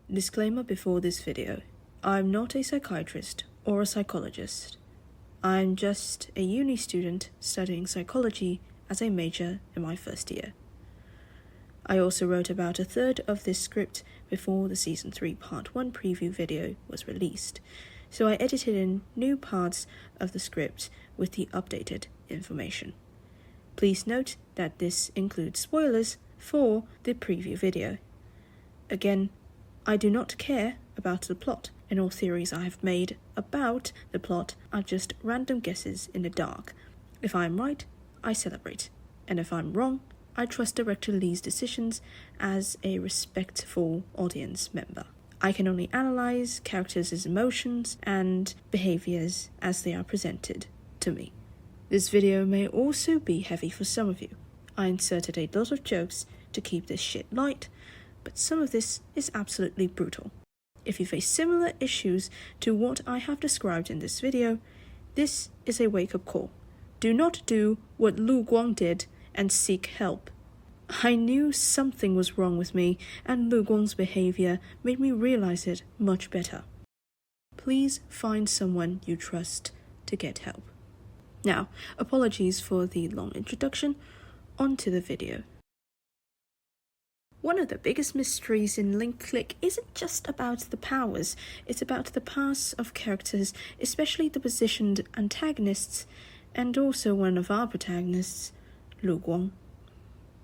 Disclaimer before this video. I'm not a psychiatrist or a psychologist. I'm just a uni student studying psychology as a major in my first year. I also wrote about a third of this script before the Season 3 Part 1 preview video was released, so I edited in new parts of the script with the updated information. Please note that this includes spoilers for the preview video. Again, I do not care about the plot, and all theories I have made about the plot are just random guesses in the dark. If I'm right, I celebrate, and if I'm wrong, I trust Director Lee's decisions as a respectful audience member. I can only analyze characters' emotions and behaviors as they are presented to me. This video may also be heavy for some of you. I inserted a lot of jokes to keep this shit light, but some of this is absolutely brutal. If you face similar issues to what I have described in this video, this is a wake-up call. Do not do what Lu Guang did and seek help. I knew something was wrong with me, and Lu Guang's behavior made me realize it much better. Please find someone you trust to get help. Now, apologies for the long introduction, onto the video. One of the biggest mysteries in Link Click isn't just about the powers, it's about the pasts of characters, especially the positioned antagonists, and also one of our protagonists, Lu Guang.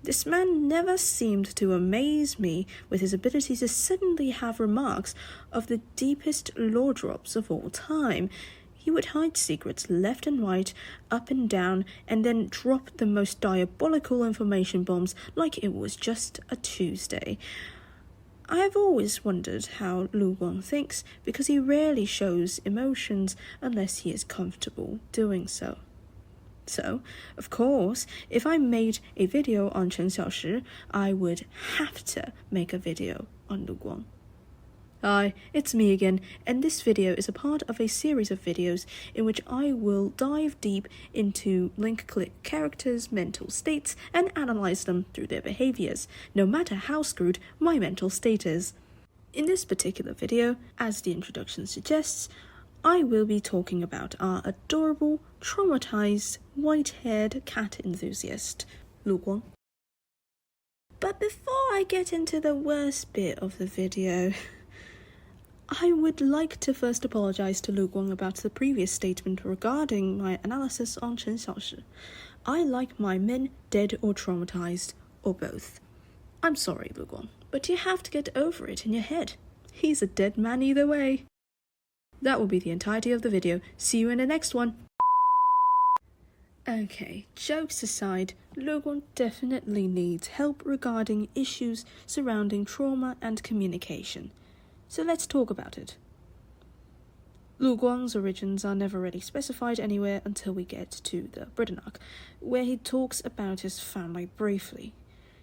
This man never seemed to amaze me with his ability to suddenly have remarks of the deepest lore drops of all time. He would hide secrets left and right, up and down, and then drop the most diabolical information bombs like it was just a Tuesday. I have always wondered how Lu Guang thinks, because he rarely shows emotions unless he is comfortable doing so. So, of course, if I made a video on Chen Xiaoshi, I would have to make a video on Lu Guang. Hi, it's me again, and this video is a part of a series of videos in which I will dive deep into Link Click characters' mental states and analyze them through their behaviors, no matter how screwed my mental state is. In this particular video, as the introduction suggests, I will be talking about our adorable, traumatized, white-haired cat enthusiast, Lu Guang. But before I get into the worst bit of the video, I would like to first apologize to Lu Guang about the previous statement regarding my analysis on Chen Xiaoshi. I like my men dead or traumatized, or both. I'm sorry, Lu Guang, but you have to get over it in your head. He's a dead man either way. That will be the entirety of the video. See you in the next one. Okay, jokes aside, Lu Guang definitely needs help regarding issues surrounding trauma and communication. So let's talk about it. Lu Guang's origins are never really specified anywhere until we get to the Britain arc, where he talks about his family briefly.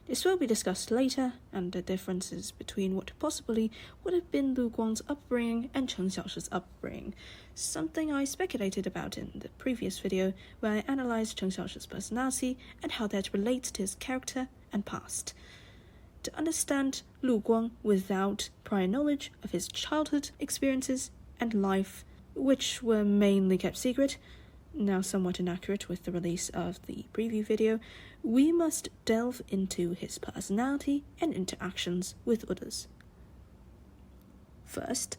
This will be discussed later, and the differences between what possibly would have been Lu Guang's upbringing and Chen Xiaoshi's upbringing, something I speculated about in the previous video where I analysed Chen Xiaoshi's personality and how that relates to his character and past. To understand Lu Guang without prior knowledge of his childhood experiences and life, which were mainly kept secret, now somewhat inaccurate with the release of the preview video, we must delve into his personality and interactions with others. First,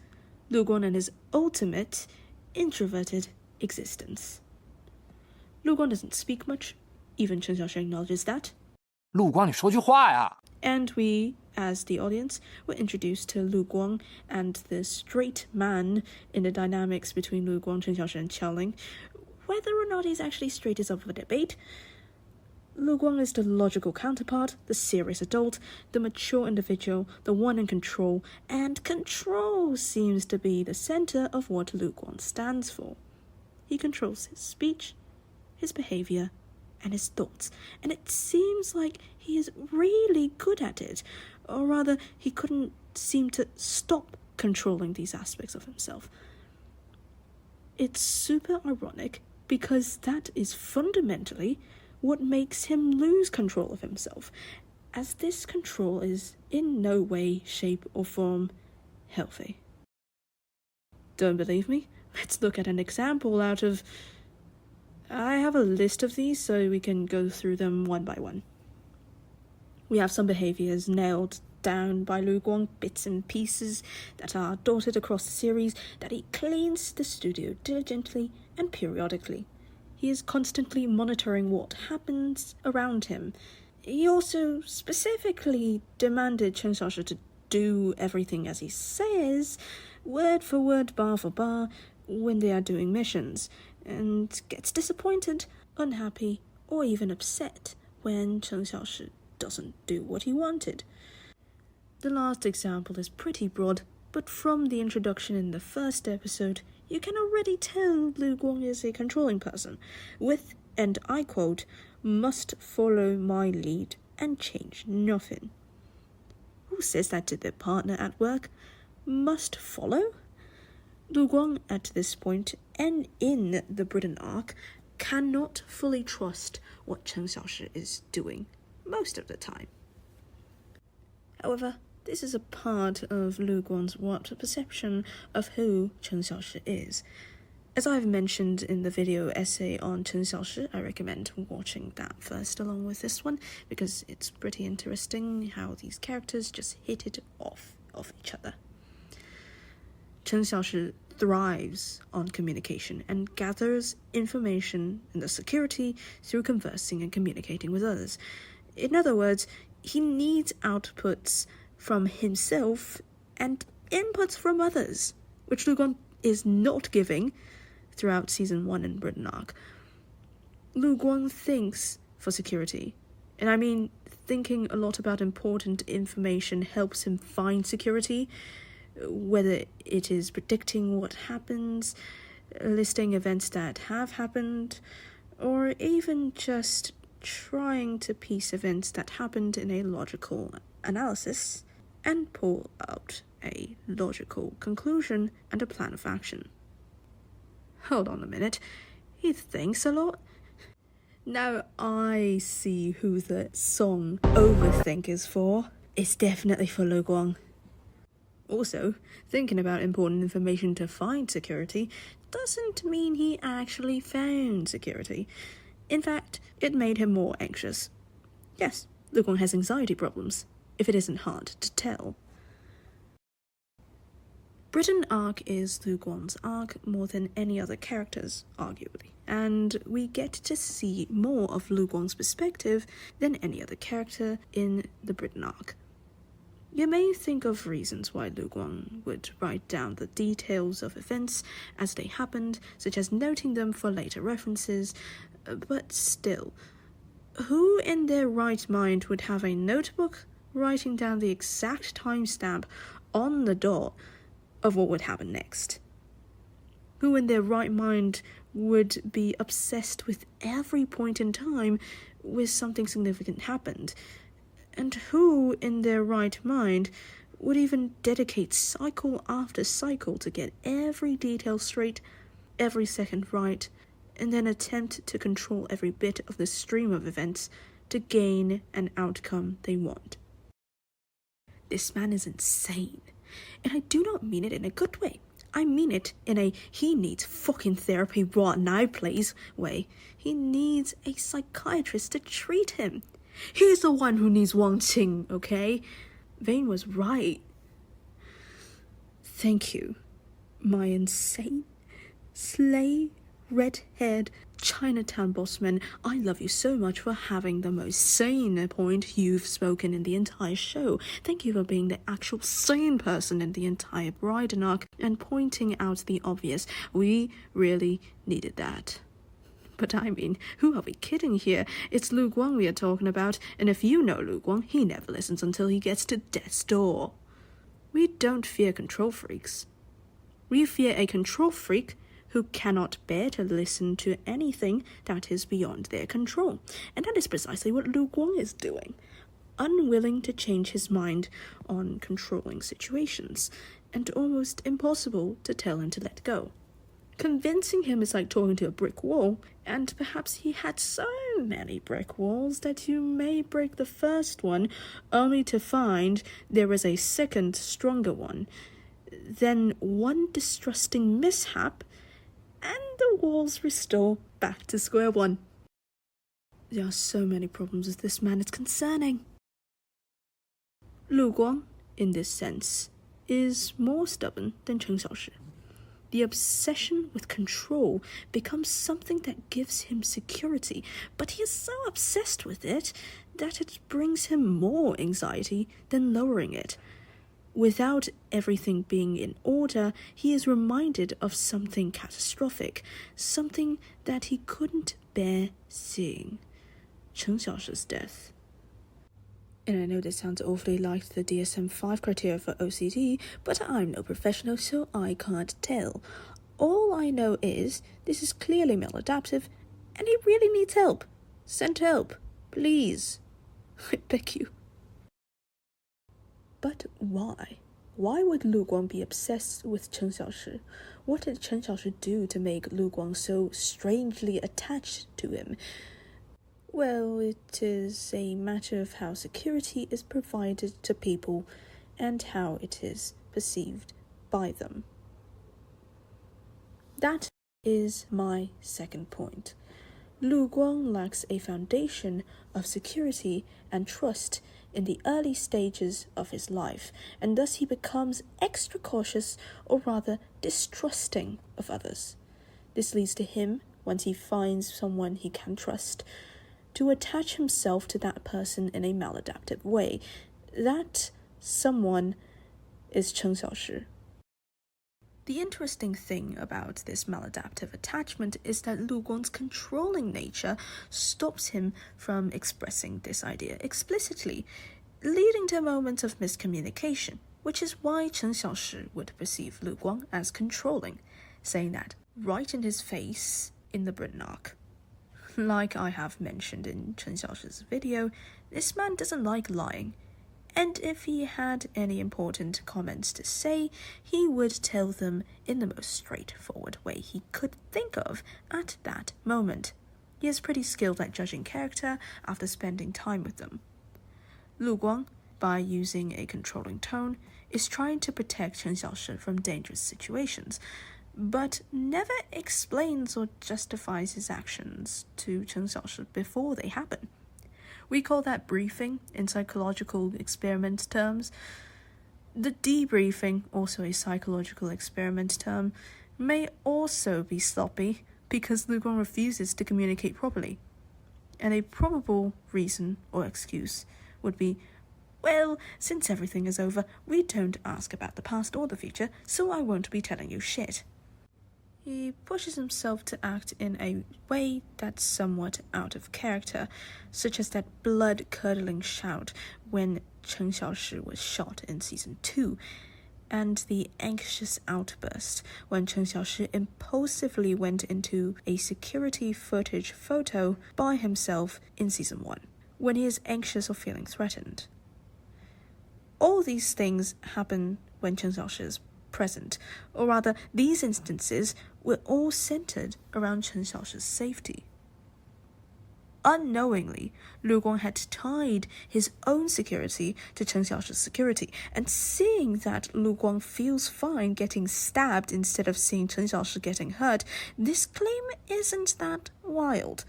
Lu Guang and his ultimate introverted existence. Lu Guang doesn't speak much, even Chen Xiaoshi acknowledges that. 陆光，你说句话呀！ And we, as the audience, were introduced to Lu Guang and the straight man in the dynamics between Lu Guang, Chen Xiaoshi, and Qiaoling. Whether or not he's actually straight is up for debate. Lu Guang is the logical counterpart, the serious adult, the mature individual, the one in control, and control seems to be the center of what Lu Guang stands for. He controls his speech, his behavior, and his thoughts, and it seems like he is really good at it, or rather, he couldn't seem to stop controlling these aspects of himself. It's super ironic because that is fundamentally what makes him lose control of himself, as this control is in no way, shape, or form healthy. Don't believe me? Let's look at an example out of... I have a list of these so we can go through them one by one. We have some behaviors nailed down by Lu Guang, bits and pieces that are dotted across the series, that he cleans the studio diligently and periodically. He is constantly monitoring what happens around him. He also specifically demanded Chen Xiaoshi to do everything as he says, word for word, bar for bar, when they are doing missions, and gets disappointed, unhappy, or even upset when Chen Xiaoshi doesn't do what he wanted. The last example is pretty broad, but from the introduction in the first episode, you can already tell Lu Guang is a controlling person, with, and I quote, "must follow my lead and change nothing." Who says that to their partner at work? Must follow? Lu Guang, at this point, and in the Britain arc, cannot fully trust what Chen Xiaoshi is doing most of the time. However, this is a part of Lu Guang's warped perception of who Chen Xiaoshi is. As I've mentioned in the video essay on Chen Xiaoshi, I recommend watching that first along with this one, because it's pretty interesting how these characters just hit it off of each other. Chen Xiaoshi thrives on communication and gathers information in the security through conversing and communicating with others. In other words, he needs outputs from himself and inputs from others, which Lu Guang is not giving throughout Season 1 in Britain arc. Lu Guang thinks for security, and I mean thinking a lot about important information helps him find security, whether it is predicting what happens, listing events that have happened, or even just trying to piece events that happened in a logical analysis and pull out a logical conclusion and a plan of action. Hold on a minute, he thinks a lot? Now I see who the song Overthink is for. It's definitely for Lu Guang. Also, thinking about important information to find security doesn't mean he actually found security. In fact, it made him more anxious. Yes, Lu Guang has anxiety problems, if it isn't hard to tell. Britain arc is Lu Guang's arc more than any other character's, arguably, and we get to see more of Lu Guang's perspective than any other character in the Britain arc. You may think of reasons why Lu Guang would write down the details of events as they happened, such as noting them for later references, but still, who in their right mind would have a notebook writing down the exact timestamp on the dot of what would happen next? Who in their right mind would be obsessed with every point in time where something significant happened? And who in their right mind would even dedicate cycle after cycle to get every detail straight, every second right, and then attempt to control every bit of the stream of events to gain an outcome they want? This man is insane. And I do not mean it in a good way. I mean it in a he needs fucking therapy right now please way. He needs a psychiatrist to treat him. He's the one who needs Wang Qing, okay? Vane was right. Thank you, my insane, slay, red-haired Chinatown bossman. I love you so much for having the most sane point you've spoken in the entire show. Thank you for being the actual sane person in the entire Brighton arc and pointing out the obvious. We really needed that. But I mean, who are we kidding here? It's Lu Guang we are talking about, and if you know Lu Guang, he never listens until he gets to death's door. We don't fear control freaks. We fear a control freak who cannot bear to listen to anything that is beyond their control. And that is precisely what Lu Guang is doing. Unwilling to change his mind on controlling situations, and almost impossible to tell him to let go. Convincing him is like talking to a brick wall, and perhaps he had so many brick walls that you may break the first one only to find there is a second, stronger one. Then one distrusting mishap, and the walls restore back to square one. There are so many problems with this man, it's concerning. Lu Guang, in this sense, is more stubborn than Chen Xiaoshi. The obsession with control becomes something that gives him security, but he is so obsessed with it that it brings him more anxiety than lowering it. Without everything being in order, he is reminded of something catastrophic, something that he couldn't bear seeing. Chen Xiaoshi's death. And I know this sounds awfully like the DSM-5 criteria for OCD, but I'm no professional, so I can't tell. All I know is this is clearly maladaptive, and he really needs help. Send help, please. I beg you. But why? Why would Lu Guang be obsessed with Chen Xiaoshi? What did Chen Xiaoshi do to make Lu Guang so strangely attached to him? Well, it is a matter of how security is provided to people and how it is perceived by them. That is my second point. Lu Guang lacks a foundation of security and trust in the early stages of his life, and thus he becomes extra cautious, or rather distrusting, of others. This leads to him, once he finds someone he can trust, to attach himself to that person in a maladaptive way. That someone is Chen Xiaoshi. The interesting thing about this maladaptive attachment is that Lu Guang's controlling nature stops him from expressing this idea explicitly, leading to moments of miscommunication, which is why Chen Xiaoshi would perceive Lu Guang as controlling, saying that right in his face in the Britain arc. Like I have mentioned in Chen Xiaoshi's video, this man doesn't like lying, and if he had any important comments to say, he would tell them in the most straightforward way he could think of at that moment. He is pretty skilled at judging character after spending time with them. Lu Guang, by using a controlling tone, is trying to protect Chen Xiaoshi from dangerous situations, but never explains or justifies his actions to Chen Xiaoshi before they happen. We call that briefing in psychological experiment terms. The debriefing, also a psychological experiment term, may also be sloppy because Lu Guang refuses to communicate properly. And a probable reason or excuse would be, well, since everything is over, we don't ask about the past or the future, so I won't be telling you shit. He pushes himself to act in a way that's somewhat out of character, such as that blood-curdling shout when Chen Xiaoshi was shot in Season 2, and the anxious outburst when Chen Xiaoshi impulsively went into a security footage photo by himself in Season 1, when he is anxious or feeling threatened. All these things happen when Chen Xiaoshi is present, or rather, these instances were all centered around Chen Xiaoshi's safety. Unknowingly, Lu Guang had tied his own security to Chen Xiaoshi's security, and seeing that Lu Guang feels fine getting stabbed instead of seeing Chen Xiaoshi getting hurt, this claim isn't that wild.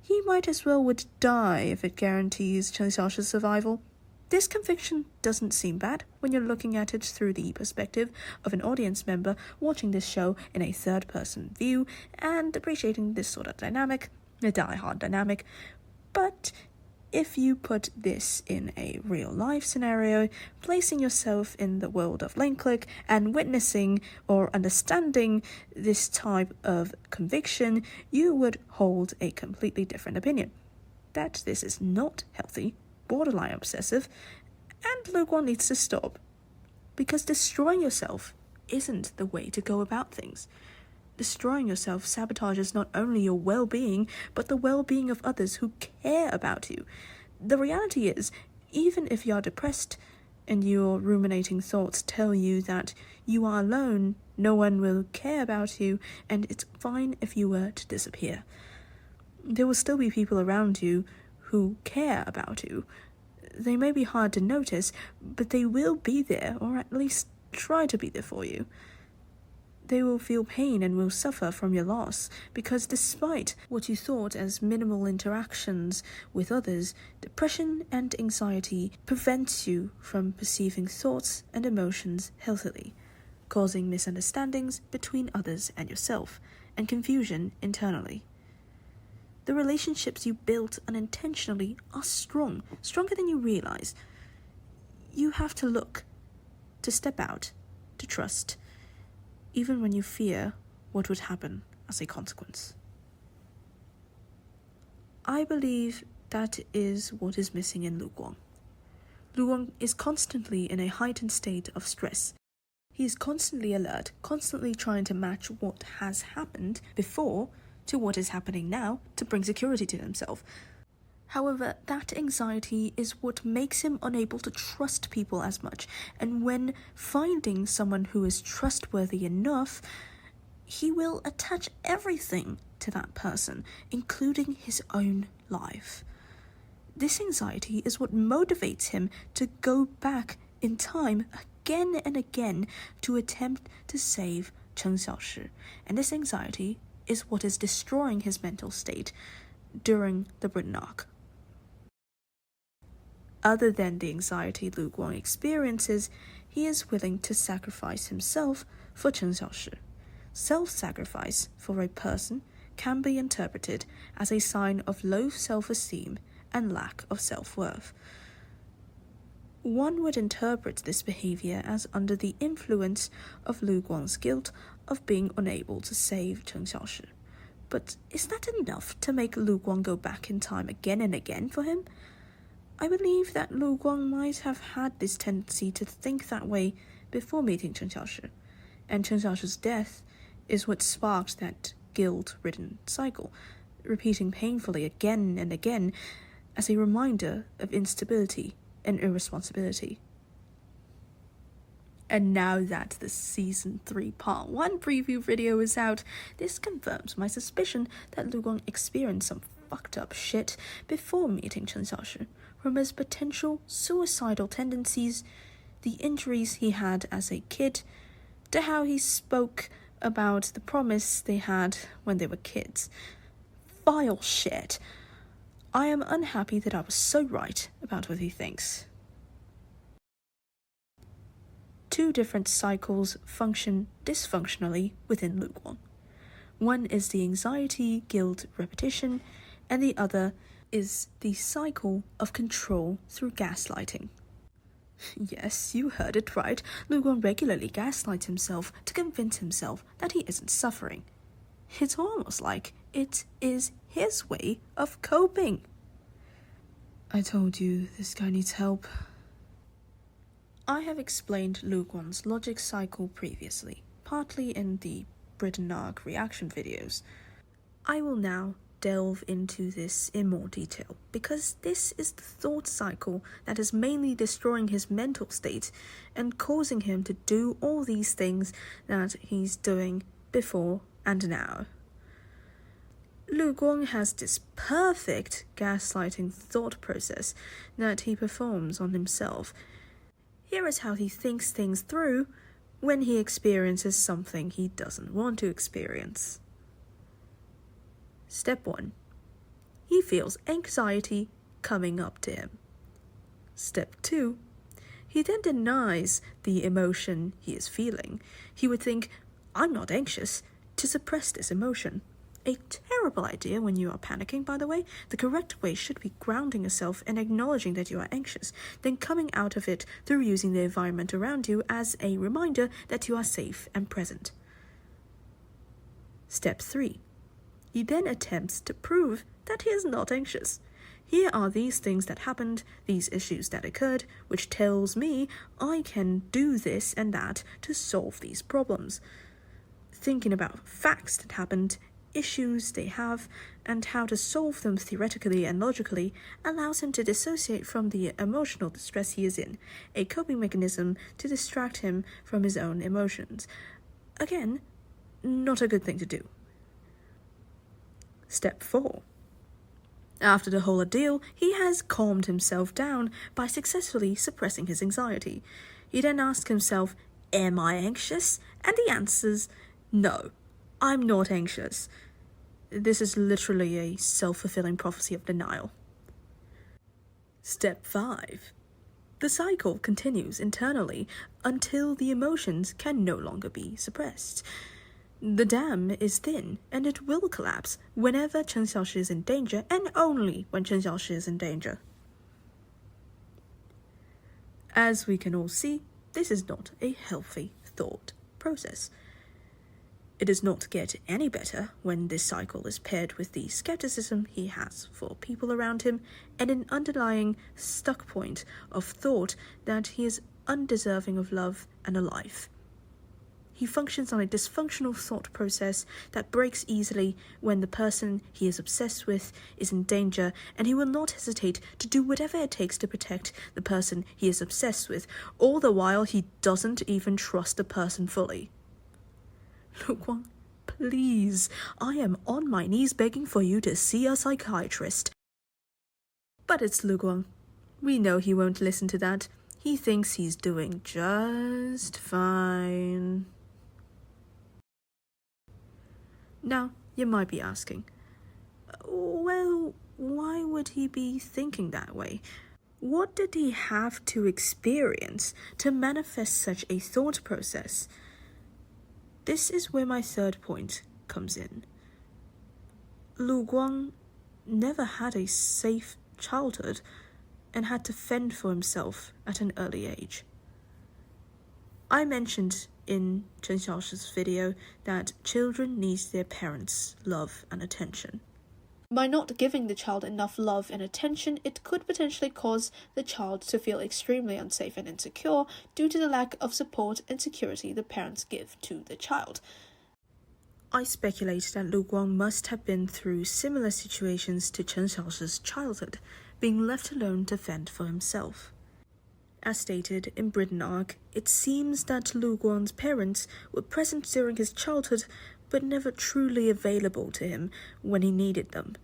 He might as well would die if it guarantees Chen Xiaoshi's survival. This conviction doesn't seem bad when you're looking at it through the perspective of an audience member watching this show in a third-person view and appreciating this sort of dynamic, a die-hard dynamic. But if you put this in a real-life scenario, placing yourself in the world of link click and witnessing or understanding this type of conviction, you would hold a completely different opinion. That this is not healthy, borderline obsessive, and Lu Guang needs to stop. Because destroying yourself isn't the way to go about things. Destroying yourself sabotages not only your well-being, but the well-being of others who care about you. The reality is, even if you are depressed and your ruminating thoughts tell you that you are alone, no one will care about you, and it's fine if you were to disappear. There will still be people around you who care about you. They may be hard to notice, but they will be there, or at least try to be there for you. They will feel pain and will suffer from your loss, because despite what you thought as minimal interactions with others, depression and anxiety prevents you from perceiving thoughts and emotions healthily, causing misunderstandings between others and yourself, and confusion internally. The relationships you built unintentionally are strong, stronger than you realize. You have to look, to step out, to trust, even when you fear what would happen as a consequence. I believe that is what is missing in Lu Guang. Lu Guang is constantly in a heightened state of stress. He is constantly alert, constantly trying to match what has happened before to what is happening now to bring security to himself. However, that anxiety is what makes him unable to trust people as much, and when finding someone who is trustworthy enough, he will attach everything to that person, including his own life. This anxiety is what motivates him to go back in time again and again to attempt to save Cheng Xiaoshi, and this anxiety is what is destroying his mental state during the Britain arc. Other than the anxiety Lu Guang experiences, he is willing to sacrifice himself for Cheng Xiaoshi. Self-sacrifice for a person can be interpreted as a sign of low self-esteem and lack of self-worth. One would interpret this behavior as under the influence of Lu Guang's guilt of being unable to save Cheng Xiaoshi. But is that enough to make Lu Guang go back in time again and again for him? I believe that Lu Guang might have had this tendency to think that way before meeting Cheng Xiaoshi, and Cheng Xiaoshi's death is what sparked that guilt-ridden cycle, repeating painfully again and again as a reminder of instability and irresponsibility. And now that the Season 3 Part 1 preview video is out, this confirms my suspicion that Lu Guang experienced some fucked up shit before meeting Cheng Xiaoshi, from his potential suicidal tendencies, the injuries he had as a kid, to how he spoke about the promise they had when they were kids. Vile shit. I am unhappy that I was so right about what he thinks. Two different cycles function dysfunctionally within Lu Guang. One is the anxiety, guilt, repetition, and the other is the cycle of control through gaslighting. Yes, you heard it right. Lu Guang regularly gaslights himself to convince himself that he isn't suffering. It's almost like it is his way of coping. I told you, this guy needs help. I have explained Lu Guang's logic cycle previously, partly in the Britain arc reaction videos. I will now delve into this in more detail, because this is the thought cycle that is mainly destroying his mental state and causing him to do all these things that he's doing before and now. Lu Guang has this perfect gaslighting thought process that he performs on himself. Here is how he thinks things through when he experiences something he doesn't want to experience. Step 1. He feels anxiety coming up to him. Step 2. He then denies the emotion he is feeling. He would think, I'm not anxious, to suppress this emotion. A terrible idea when you are panicking, by the way. The correct way should be grounding yourself and acknowledging that you are anxious, then coming out of it through using the environment around you as a reminder that you are safe and present. Step 3. He then attempts to prove that he is not anxious. Here are these things that happened, these issues that occurred, which tells me I can do this and that to solve these problems. Thinking about facts that happened, issues they have, and how to solve them theoretically and logically allows him to dissociate from the emotional distress he is in, a coping mechanism to distract him from his own emotions. Again, not a good thing to do. Step 4. After the whole ordeal, he has calmed himself down by successfully suppressing his anxiety. He then asks himself, Am I anxious? And the answer's no, I'm not anxious. This is literally a self-fulfilling prophecy of denial. Step 5. The cycle continues internally until the emotions can no longer be suppressed. The dam is thin, and it will collapse whenever Chen Xiaoshi is in danger, and only when Chen Xiaoshi is in danger. As we can all see, this is not a healthy thought process. It does not get any better when this cycle is paired with the skepticism he has for people around him and an underlying stuck point of thought that he is undeserving of love and a life. He functions on a dysfunctional thought process that breaks easily when the person he is obsessed with is in danger, and he will not hesitate to do whatever it takes to protect the person he is obsessed with, all the while he doesn't even trust the person fully. Guang, please, I am on my knees begging for you to see a psychiatrist. But it's Guang. We know he won't listen to that. He thinks he's doing just fine. Now, you might be asking, well, why would he be thinking that way? What did he have to experience to manifest such a thought process? This is where my third point comes in. Guang never had a safe childhood and had to fend for himself at an early age. I mentioned in Chen Xiaoshi's video that children need their parents' love and attention. By not giving the child enough love and attention, it could potentially cause the child to feel extremely unsafe and insecure due to the lack of support and security the parents give to the child. I speculate that Guang must have been through similar situations to Chen Xiaoshi's childhood, being left alone to fend for himself. As stated in Britain Arc, it seems that Guang's parents were present during his childhood but never truly available to him when he needed them.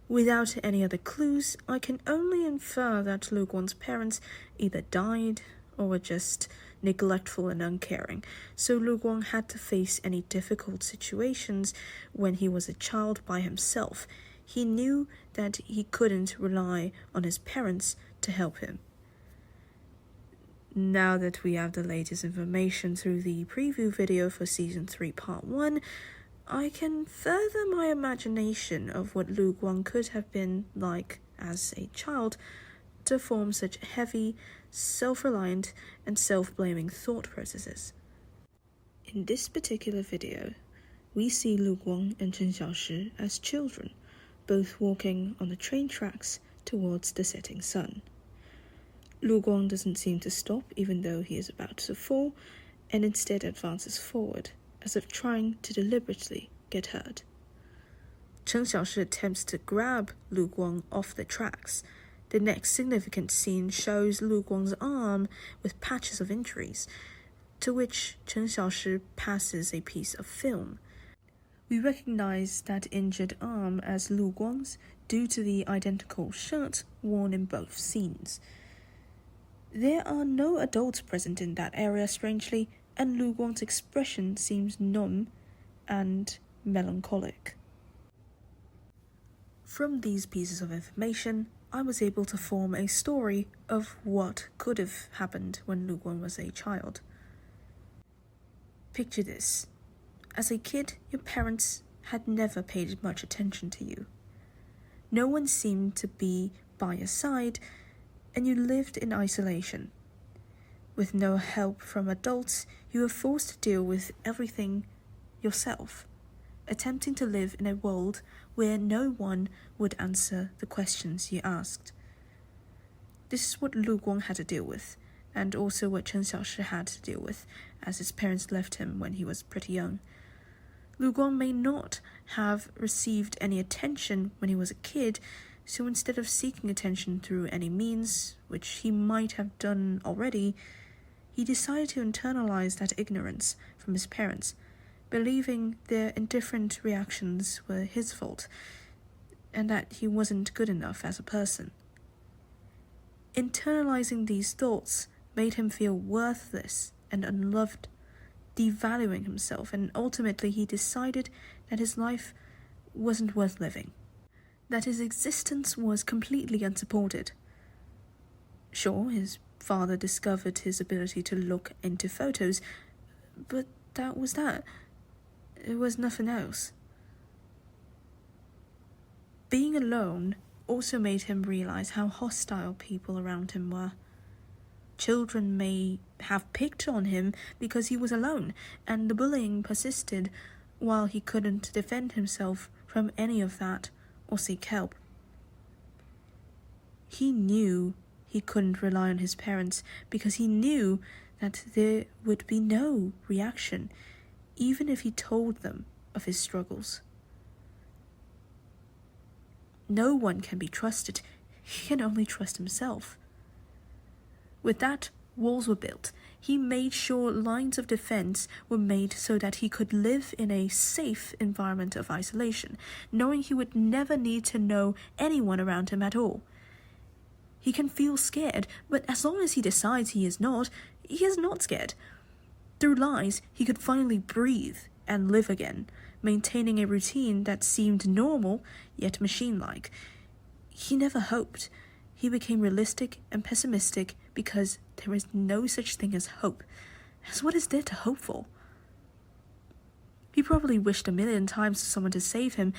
Without any other clues, I can only infer that Guang's parents either died or were just neglectful and uncaring, so Guang had to face any difficult situations when he was a child by himself. He knew that he couldn't rely on his parents to help him. Now that we have the latest information through the preview video for Season 3 Part 1, I can further my imagination of what Guang could have been like as a child to form such heavy, self-reliant, and self-blaming thought processes. In this particular video, we see Guang and Chen Xiaoshi as children, both walking on the train tracks towards the setting sun. Guang doesn't seem to stop even though he is about to fall, and instead advances forward, as if trying to deliberately get hurt. Chen Xiaoshi attempts to grab Guang off the tracks. The next significant scene shows Guang's arm with patches of injuries, to which Chen Xiaoshi passes a piece of film. We recognize that injured arm as Guang's due to the identical shirt worn in both scenes. There are no adults present in that area, strangely, and Guang's expression seems numb and melancholic. From these pieces of information, I was able to form a story of what could have happened when Guang was a child. Picture this. As a kid, your parents had never paid much attention to you. No one seemed to be by your side, and you lived in isolation. With no help from adults, you were forced to deal with everything yourself, attempting to live in a world where no one would answer the questions you asked. This is what Guang had to deal with, and also what Chen Xiaoshi had to deal with, as his parents left him when he was pretty young. Guang may not have received any attention when he was a kid, so instead of seeking attention through any means, which he might have done already, he decided to internalize that ignorance from his parents, believing their indifferent reactions were his fault, and that he wasn't good enough as a person. Internalizing these thoughts made him feel worthless and unloved devaluing himself, and ultimately he decided that his life wasn't worth living, that his existence was completely unsupported. Sure, his father discovered his ability to look into photos, but that was that. It was nothing else. Being alone also made him realize how hostile people around him were. Children may have picked on him because he was alone, and the bullying persisted while he couldn't defend himself from any of that or seek help. He knew he couldn't rely on his parents because he knew that there would be no reaction, even if he told them of his struggles. No one can be trusted. He can only trust himself. With that, walls were built. He made sure lines of defense were made so that he could live in a safe environment of isolation, knowing he would never need to know anyone around him at all. He can feel scared, but as long as he decides he is not scared. Through lies, he could finally breathe and live again, maintaining a routine that seemed normal, yet machine-like. He never hoped. He became realistic and pessimistic because there is no such thing as hope, as what is there to hope for? He probably wished 1,000,000 times for someone to save him,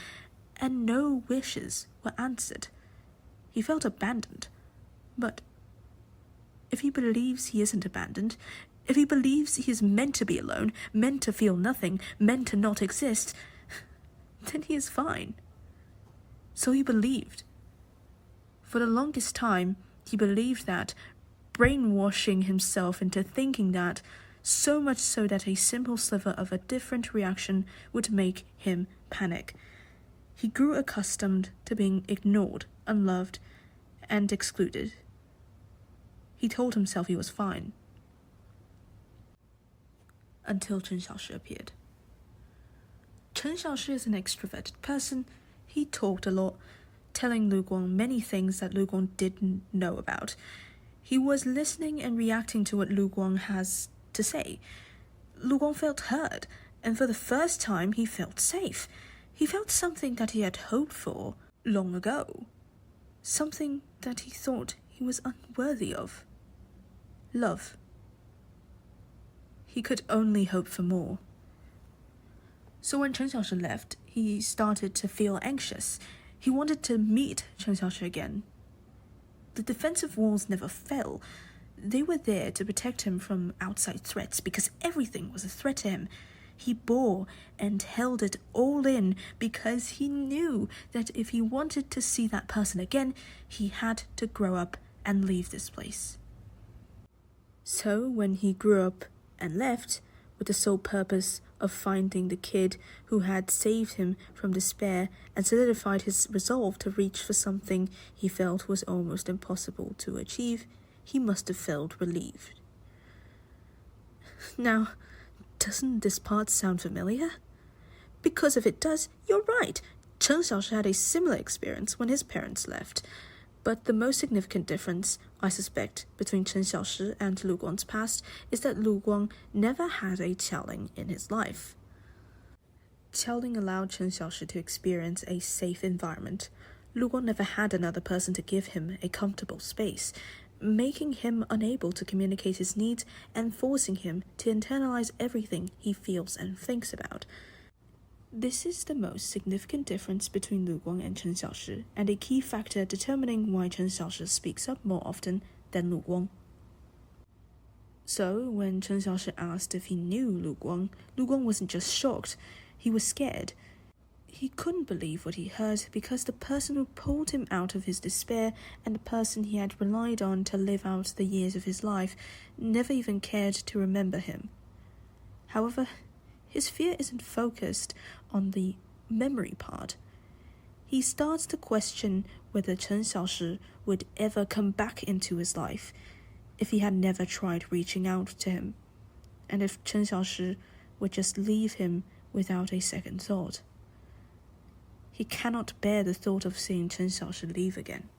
and no wishes were answered. He felt abandoned. But if he believes he isn't abandoned, if he believes he is meant to be alone, meant to feel nothing, meant to not exist, then he is fine. So he believed. For the longest time, he believed that, brainwashing himself into thinking that, so much so that a simple sliver of a different reaction would make him panic. He grew accustomed to being ignored, unloved, and excluded. He told himself he was fine. Until Chen Xiaoshi appeared. Chen Xiaoshi is an extroverted person. He talked a lot, telling Lu Guang many things that Lu Guang didn't know about. He was listening and reacting to what Lu Guang has to say. Lu Guang felt heard, and for the first time he felt safe. He felt something that he had hoped for long ago. Something that he thought he was unworthy of. Love. He could only hope for more. So when Chen Xiaoshi left, he started to feel anxious. He wanted to meet Chen Xiaoshi again. The defensive walls never fell. They were there to protect him from outside threats because everything was a threat to him. He bore and held it all in because he knew that if he wanted to see that person again, he had to grow up and leave this place. So when he grew up and left, with the sole purpose of finding the kid who had saved him from despair and solidified his resolve to reach for something he felt was almost impossible to achieve, he must have felt relieved. Now, doesn't this part sound familiar? Because if it does, you're right. Chen Xiaoshi had a similar experience when his parents left. But the most significant difference, I suspect, between Chen Xiaoshi and Lu Guang's past is that Lu Guang never had a Qiaoling in his life. Qiaoling allowed Chen Xiaoshi to experience a safe environment. Lu Guang never had another person to give him a comfortable space, making him unable to communicate his needs and forcing him to internalize everything he feels and thinks about. This is the most significant difference between Lu Guang and Chen Xiaoshi, and a key factor determining why Chen Xiaoshi speaks up more often than Lu Guang. So, when Chen Xiaoshi asked if he knew Lu Guang wasn't just shocked, he was scared. He couldn't believe what he heard because the person who pulled him out of his despair and the person he had relied on to live out the years of his life never even cared to remember him. However, his fear isn't focused on the memory part. He starts to question whether Chen Xiaoshi would ever come back into his life if he had never tried reaching out to him, and if Chen Xiaoshi would just leave him without a second thought. He cannot bear the thought of seeing Chen Xiaoshi leave again.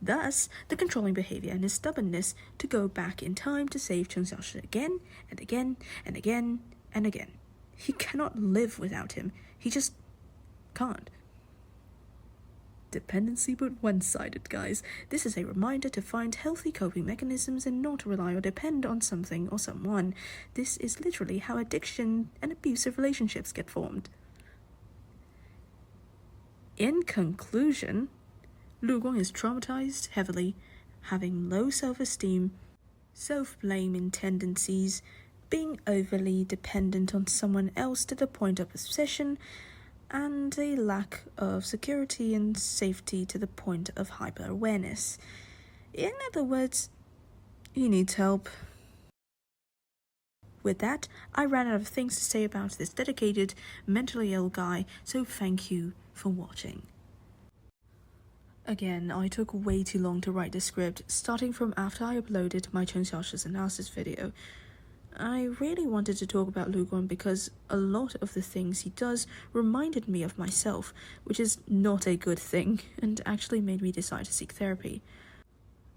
Thus, the controlling behavior and his stubbornness to go back in time to save Chen Xiaoshi again and again and again and again. He cannot live without him. He just can't. Dependency but one-sided, guys. This is a reminder to find healthy coping mechanisms and not rely or depend on something or someone. This is literally how addiction and abusive relationships get formed. In conclusion, Lu Guang is traumatized heavily, having low self-esteem, self-blaming tendencies, being overly dependent on someone else to the point of obsession, and a lack of security and safety to the point of hyper-awareness. In other words, he needs help. With that, I ran out of things to say about this dedicated, mentally ill guy, so thank you for watching. Again, I took way too long to write the script, starting from after I uploaded my Chen Xiaoshi's analysis video. I really wanted to talk about Lu Guang because a lot of the things he does reminded me of myself, which is not a good thing, and actually made me decide to seek therapy.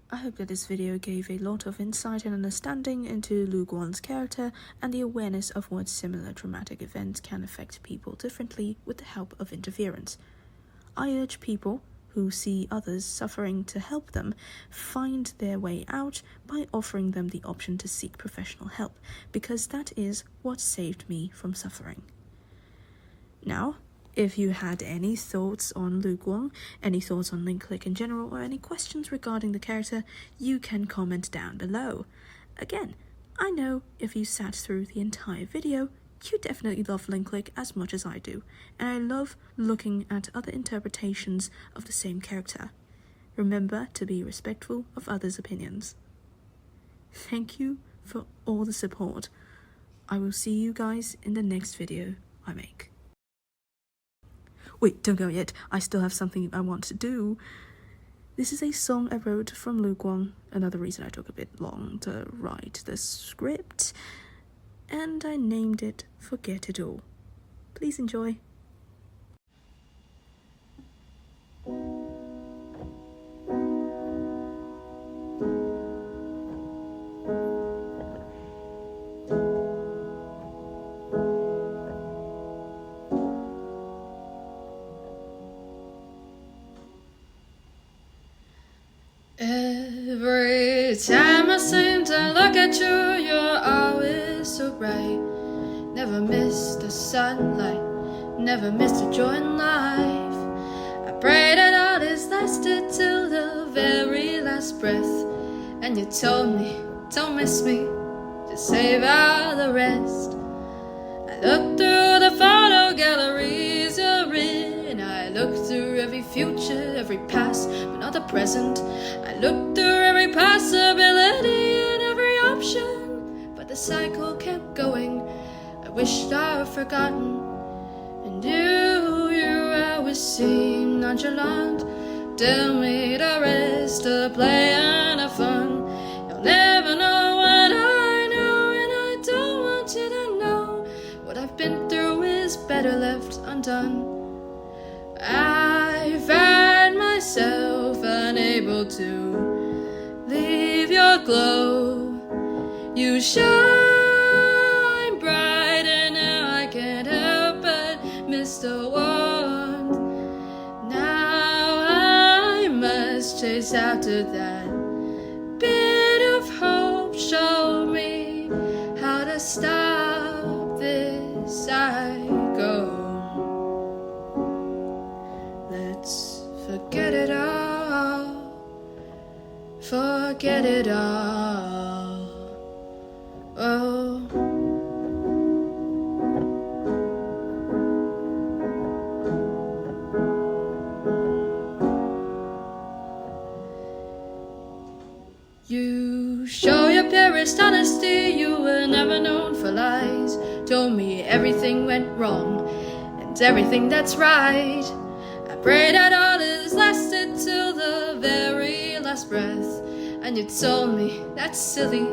I hope that this video gave a lot of insight and understanding into Lu Guang's character and the awareness of what similar traumatic events can affect people differently with the help of interference. I urge people who see others suffering to help them find their way out by offering them the option to seek professional help, because that is what saved me from suffering. Now, if you had any thoughts on Lu Guang, any thoughts on LinkClick in general, or any questions regarding the character, you can comment down below. Again, I know if you sat through the entire video, you definitely love LinkClick as much as I do, and I love looking at other interpretations of the same character. Remember to be respectful of others' opinions. Thank you for all the support. I will see you guys in the next video I make. Wait, don't go yet. I still have something I want to do. This is a song I wrote from Lu Guang, another reason I took a bit long to write the script, and I named it Forget It All. Please enjoy. Every time I seem to look at you, you're always so bright. Never miss the sunlight, never miss the joy in life. I pray that all this lasted till the very last breath. And you told me, don't miss me, just save all the rest. I look through the photo galleries you're in. I look through every future, every past, but not the present. I look through every possibility and every option, but the cycle kept going. I wished I were forgotten, and you always seem nonchalant. Tell me the rest, the play and the fun. You'll never know what I know, and I don't want you to know. What I've been through is better left undone. I find myself unable to leave your glow. You shine bright, and now I can't help but miss the warmth. Now I must chase after that bit of hope. Show me how to stop this cycle. Let's forget it all, forget it all. Oh, you show your purest honesty, you were never known for lies. Told me everything went wrong and everything that's right. I pray that all this lasted till the very last breath. And you told me, that's silly,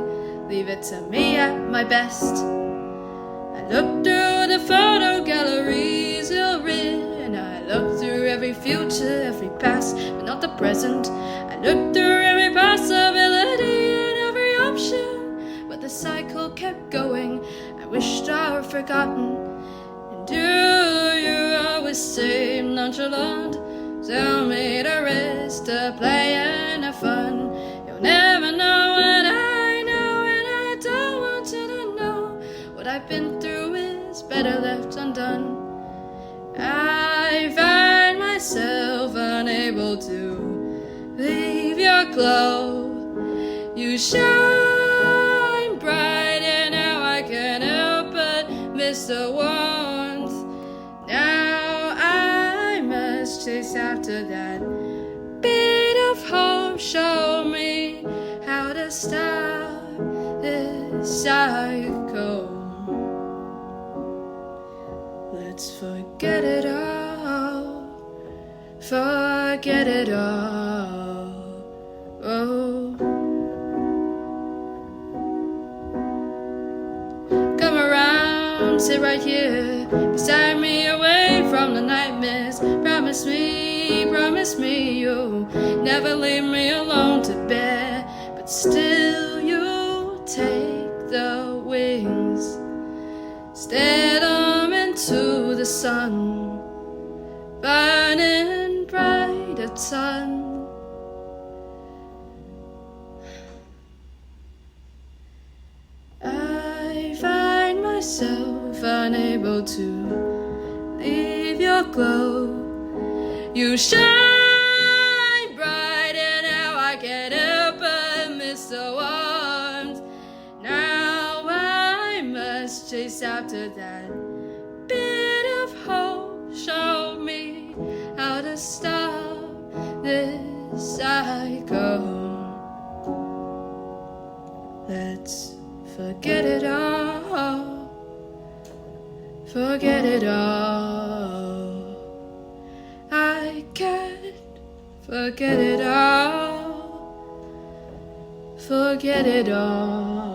leave it to me at my best. I look through the photo galleries you're in. I look through every future, every past, but not the present. I looked through every possibility and every option, but the cycle kept going. I wished I were forgotten. And do you always seem nonchalant? Tell me the rest to play and have fun. You'll never know what I know, and I don't want you to know. What I've been through is better left undone. I find myself unable to leave your glow. You shine bright, and now I can't help but miss the warmth. Now I must chase after that bit of hope. Show me how to stop this cycle. Let's forget it all, forget it all. Oh. Come around, sit right here beside me, away from the nightmares. Promise me you'll never leave me alone to bear. But still you'll take the wings, steer them into the sun, burning bright a ton. I find myself unable to leave your glow. You shine bright, and now I can't help but miss the warmth. Now I must chase after that bit of hope. Show me how to stop this cycle. Let's forget it all, forget it all. I can't forget it all, forget it all.